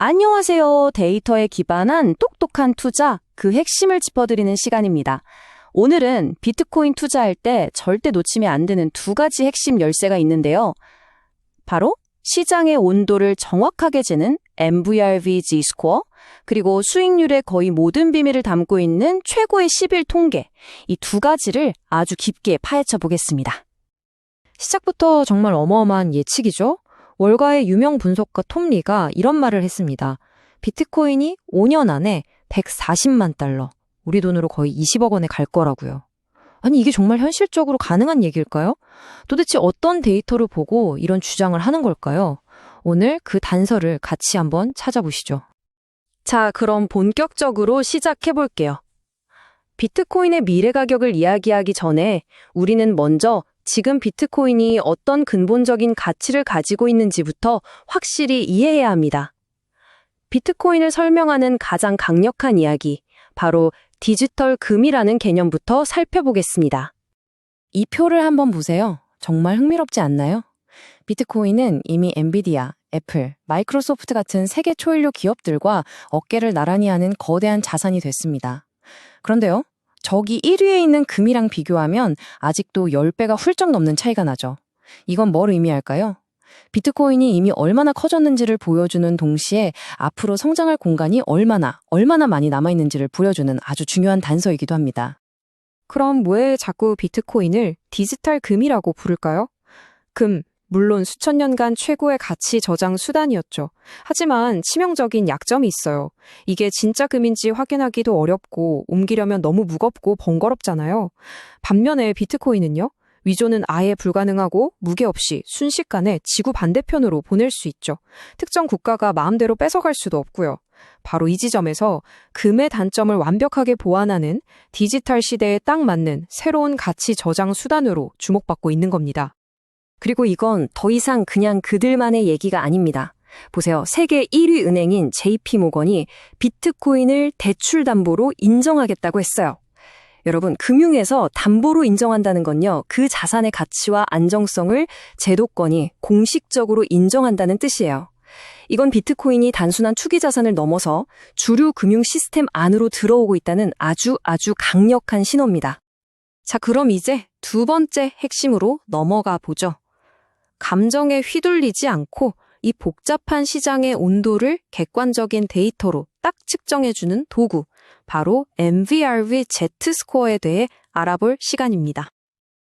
안녕하세요. 데이터에 기반한 똑똑한 투자, 그 핵심을 짚어드리는 시간입니다. 오늘은 비트코인 투자할 때 절대 놓치면 안 되는 두 가지 핵심 열쇠가 있는데요. 바로 시장의 온도를 정확하게 재는 MVRV G-스코어, 그리고 수익률의 거의 모든 비밀을 담고 있는 최고의 10일 통계, 이 두 가지를 아주 깊게 파헤쳐 보겠습니다. 시작부터 정말 어마어마한 예측이죠. 월가의 유명 분석가 톰 리가 이런 말을 했습니다. 비트코인이 5년 안에 140만 달러, 우리 돈으로 거의 20억 원에 갈 거라고요. 아니, 이게 정말 현실적으로 가능한 얘기일까요? 도대체 어떤 데이터를 보고 이런 주장을 하는 걸까요? 오늘 그 단서를 같이 한번 찾아보시죠. 자, 그럼 본격적으로 시작해 볼게요. 비트코인의 미래 가격을 이야기하기 전에 우리는 먼저 지금 비트코인이 어떤 근본적인 가치를 가지고 있는지부터 확실히 이해해야 합니다. 비트코인을 설명하는 가장 강력한 이야기, 바로 디지털 금이라는 개념부터 살펴보겠습니다. 이 표를 한번 보세요. 정말 흥미롭지 않나요? 비트코인은 이미 엔비디아, 애플, 마이크로소프트 같은 세계 초일류 기업들과 어깨를 나란히 하는 거대한 자산이 됐습니다. 그런데요, 저기 1위에 있는 금이랑 비교하면 아직도 10배가 훌쩍 넘는 차이가 나죠. 이건 뭘 의미할까요? 비트코인이 이미 얼마나 커졌는지를 보여주는 동시에 앞으로 성장할 공간이 얼마나 많이 남아있는지를 보여주는 아주 중요한 단서이기도 합니다. 그럼 왜 자꾸 비트코인을 디지털 금이라고 부를까요? 금, 물론 수천 년간 최고의 가치 저장 수단이었죠. 하지만 치명적인 약점이 있어요. 이게 진짜 금인지 확인하기도 어렵고 옮기려면 너무 무겁고 번거롭잖아요. 반면에 비트코인은요? 위조는 아예 불가능하고 무게 없이 순식간에 지구 반대편으로 보낼 수 있죠. 특정 국가가 마음대로 뺏어갈 수도 없고요. 바로 이 지점에서 금의 단점을 완벽하게 보완하는 디지털 시대에 딱 맞는 새로운 가치 저장 수단으로 주목받고 있는 겁니다. 그리고 이건 더 이상 그냥 그들만의 얘기가 아닙니다. 보세요. 세계 1위 은행인 JP모건이 비트코인을 대출 담보로 인정하겠다고 했어요. 여러분, 금융에서 담보로 인정한다는 건요, 그 자산의 가치와 안정성을 제도권이 공식적으로 인정한다는 뜻이에요. 이건 비트코인이 단순한 투기 자산을 넘어서 주류 금융 시스템 안으로 들어오고 있다는 아주 강력한 신호입니다. 자, 그럼 이제 두 번째 핵심으로 넘어가 보죠. 감정에 휘둘리지 않고 이 복잡한 시장의 온도를 객관적인 데이터로 딱 측정해주는 도구, 바로 MVRV Z-스코어에 대해 알아볼 시간입니다.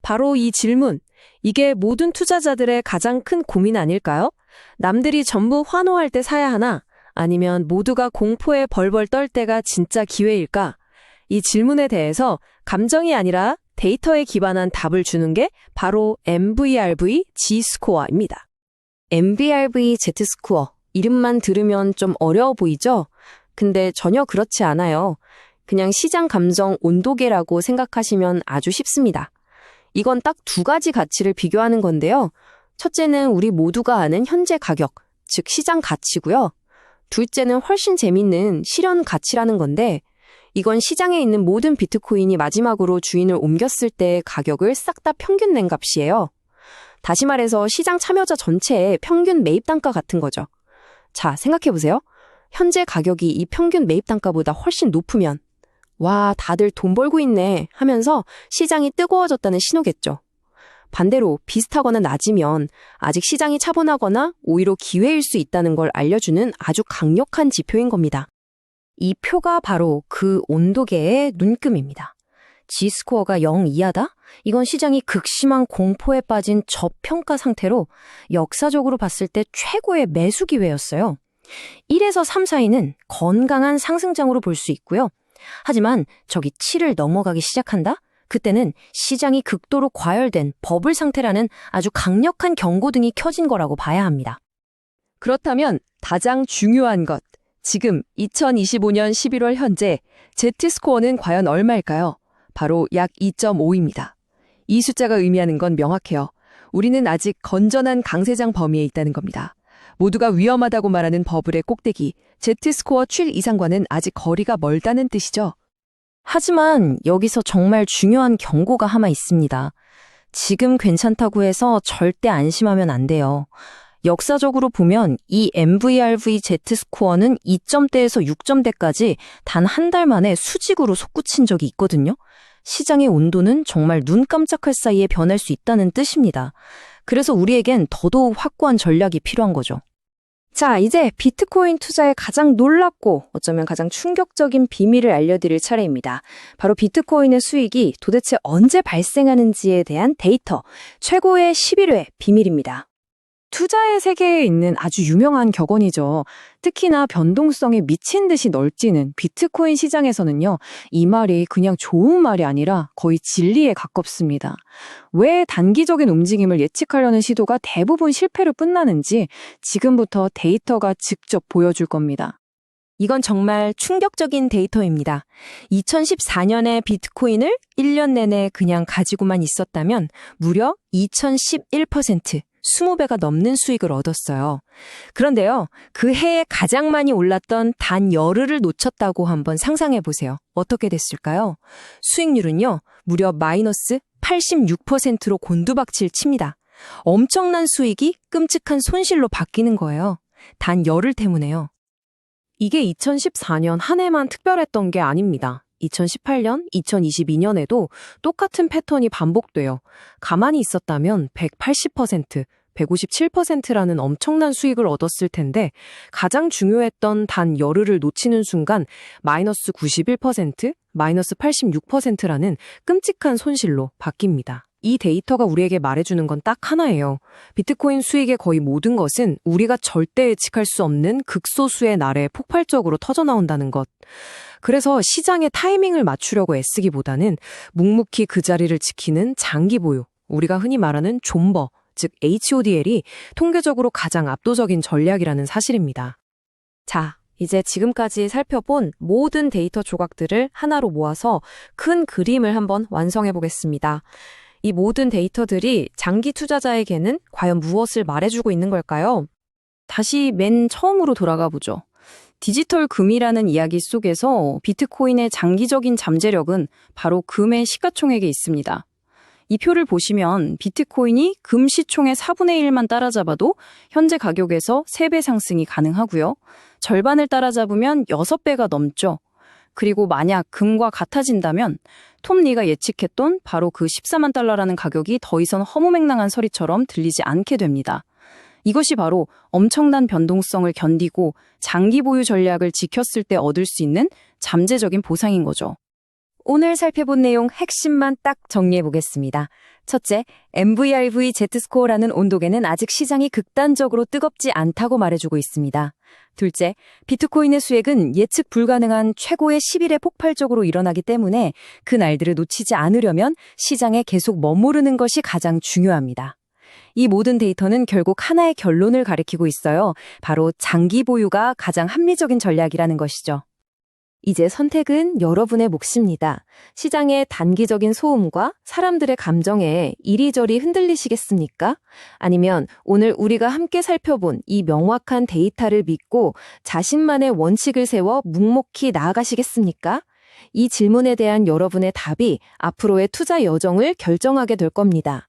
바로 이 질문, 이게 모든 투자자들의 가장 큰 고민 아닐까요? 남들이 전부 환호할 때 사야 하나? 아니면 모두가 공포에 벌벌 떨 때가 진짜 기회일까? 이 질문에 대해서 감정이 아니라 데이터에 기반한 답을 주는 게 바로 MVRV G-스코어입니다. MVRV Z-스코어, 이름만 들으면 좀 어려워 보이죠? 근데 전혀 그렇지 않아요. 그냥 시장 감정 온도계라고 생각하시면 아주 쉽습니다. 이건 딱 두 가지 가치를 비교하는 건데요. 첫째는 우리 모두가 아는 현재 가격, 즉 시장 가치고요. 둘째는 훨씬 재밌는 실현 가치라는 건데, 이건 시장에 있는 모든 비트코인이 마지막으로 주인을 옮겼을 때의 가격을 싹 다 평균 낸 값이에요. 다시 말해서 시장 참여자 전체의 평균 매입 단가 같은 거죠. 자, 생각해보세요. 현재 가격이 이 평균 매입 단가보다 훨씬 높으면 와, 다들 돈 벌고 있네 하면서 시장이 뜨거워졌다는 신호겠죠. 반대로 비슷하거나 낮으면 아직 시장이 차분하거나 오히려 기회일 수 있다는 걸 알려주는 아주 강력한 지표인 겁니다. 이 표가 바로 그 온도계의 눈금입니다. G스코어가 0 이하다? 이건 시장이 극심한 공포에 빠진 저평가 상태로 역사적으로 봤을 때 최고의 매수 기회였어요. 1에서 3 사이는 건강한 상승장으로 볼 수 있고요. 하지만 저기 7을 넘어가기 시작한다? 그때는 시장이 극도로 과열된 버블 상태라는 아주 강력한 경고등이 켜진 거라고 봐야 합니다. 그렇다면 가장 중요한 것, 지금 2025년 11월 현재 Z스코어는 과연 얼마일까요? 바로 약 2.5입니다. 이 숫자가 의미하는 건 명확해요. 우리는 아직 건전한 강세장 범위에 있다는 겁니다. 모두가 위험하다고 말하는 버블의 꼭대기, Z스코어 7 이상과는 아직 거리가 멀다는 뜻이죠. 하지만 여기서 정말 중요한 경고가 하나 있습니다. 지금 괜찮다고 해서 절대 안심하면 안 돼요. 역사적으로 보면 이 MVRV Z스코어는 2점대에서 6점대까지 단 한 달 만에 수직으로 솟구친 적이 있거든요. 시장의 온도는 정말 눈 깜짝할 사이에 변할 수 있다는 뜻입니다. 그래서 우리에겐 더더욱 확고한 전략이 필요한 거죠. 자, 이제 비트코인 투자의 가장 놀랍고 어쩌면 가장 충격적인 비밀을 알려드릴 차례입니다. 바로 비트코인의 수익이 도대체 언제 발생하는지에 대한 데이터, 최고의 11회 비밀입니다. 투자의 세계에 있는 아주 유명한 격언이죠. 특히나 변동성에 미친 듯이 널뛰는 비트코인 시장에서는요, 이 말이 그냥 좋은 말이 아니라 거의 진리에 가깝습니다. 왜 단기적인 움직임을 예측하려는 시도가 대부분 실패로 끝나는지 지금부터 데이터가 직접 보여줄 겁니다. 이건 정말 충격적인 데이터입니다. 2014년에 비트코인을 1년 내내 그냥 가지고만 있었다면 무려 2011%, 20배가 넘는 수익을 얻었어요. 그런데요, 그 해에 가장 많이 올랐던 단 열흘을 놓쳤다고 한번 상상해 보세요. 어떻게 됐을까요? 수익률은요, 무려 마이너스 86%로 곤두박질 칩니다. 엄청난 수익이 끔찍한 손실로 바뀌는 거예요. 단 열흘 때문에요. 이게 2014년 한 해만 특별했던 게 아닙니다. 2018년, 2022년에도 똑같은 패턴이 반복돼요. 가만히 있었다면 180%, 157%라는 엄청난 수익을 얻었을 텐데 가장 중요했던 단 열흘을 놓치는 순간 마이너스 91%, 마이너스 86%라는 끔찍한 손실로 바뀝니다. 이 데이터가 우리에게 말해주는 건 딱 하나예요. 비트코인 수익의 거의 모든 것은 우리가 절대 예측할 수 없는 극소수의 날에 폭발적으로 터져나온다는 것. 그래서 시장의 타이밍을 맞추려고 애쓰기보다는 묵묵히 그 자리를 지키는 장기 보유, 우리가 흔히 말하는 존버, 즉 HODL이 통계적으로 가장 압도적인 전략이라는 사실입니다. 자, 이제 지금까지 살펴본 모든 데이터 조각들을 하나로 모아서 큰 그림을 한번 완성해 보겠습니다. 이 모든 데이터들이 장기 투자자에게는 과연 무엇을 말해주고 있는 걸까요? 다시 맨 처음으로 돌아가 보죠. 디지털 금이라는 이야기 속에서 비트코인의 장기적인 잠재력은 바로 금의 시가총액에 있습니다. 이 표를 보시면 비트코인이 금 시총의 4분의 1만 따라잡아도 현재 가격에서 3배 상승이 가능하고요. 절반을 따라잡으면 6배가 넘죠. 그리고 만약 금과 같아진다면 톰 리가 예측했던 바로 그 14만 달러라는 가격이 더 이상 허무맹랑한 소리처럼 들리지 않게 됩니다. 이것이 바로 엄청난 변동성을 견디고 장기 보유 전략을 지켰을 때 얻을 수 있는 잠재적인 보상인 거죠. 오늘 살펴본 내용 핵심만 딱 정리해 보겠습니다. 첫째, MVRV Z스코어라는 온도계는 아직 시장이 극단적으로 뜨겁지 않다고 말해주고 있습니다. 둘째, 비트코인의 수익은 예측 불가능한 최고의 10일에 폭발적으로 일어나기 때문에 그 날들을 놓치지 않으려면 시장에 계속 머무르는 것이 가장 중요합니다. 이 모든 데이터는 결국 하나의 결론을 가리키고 있어요. 바로 장기 보유가 가장 합리적인 전략이라는 것이죠. 이제 선택은 여러분의 몫입니다. 시장의 단기적인 소음과 사람들의 감정에 이리저리 흔들리시겠습니까? 아니면 오늘 우리가 함께 살펴본 이 명확한 데이터를 믿고 자신만의 원칙을 세워 묵묵히 나아가시겠습니까? 이 질문에 대한 여러분의 답이 앞으로의 투자 여정을 결정하게 될 겁니다.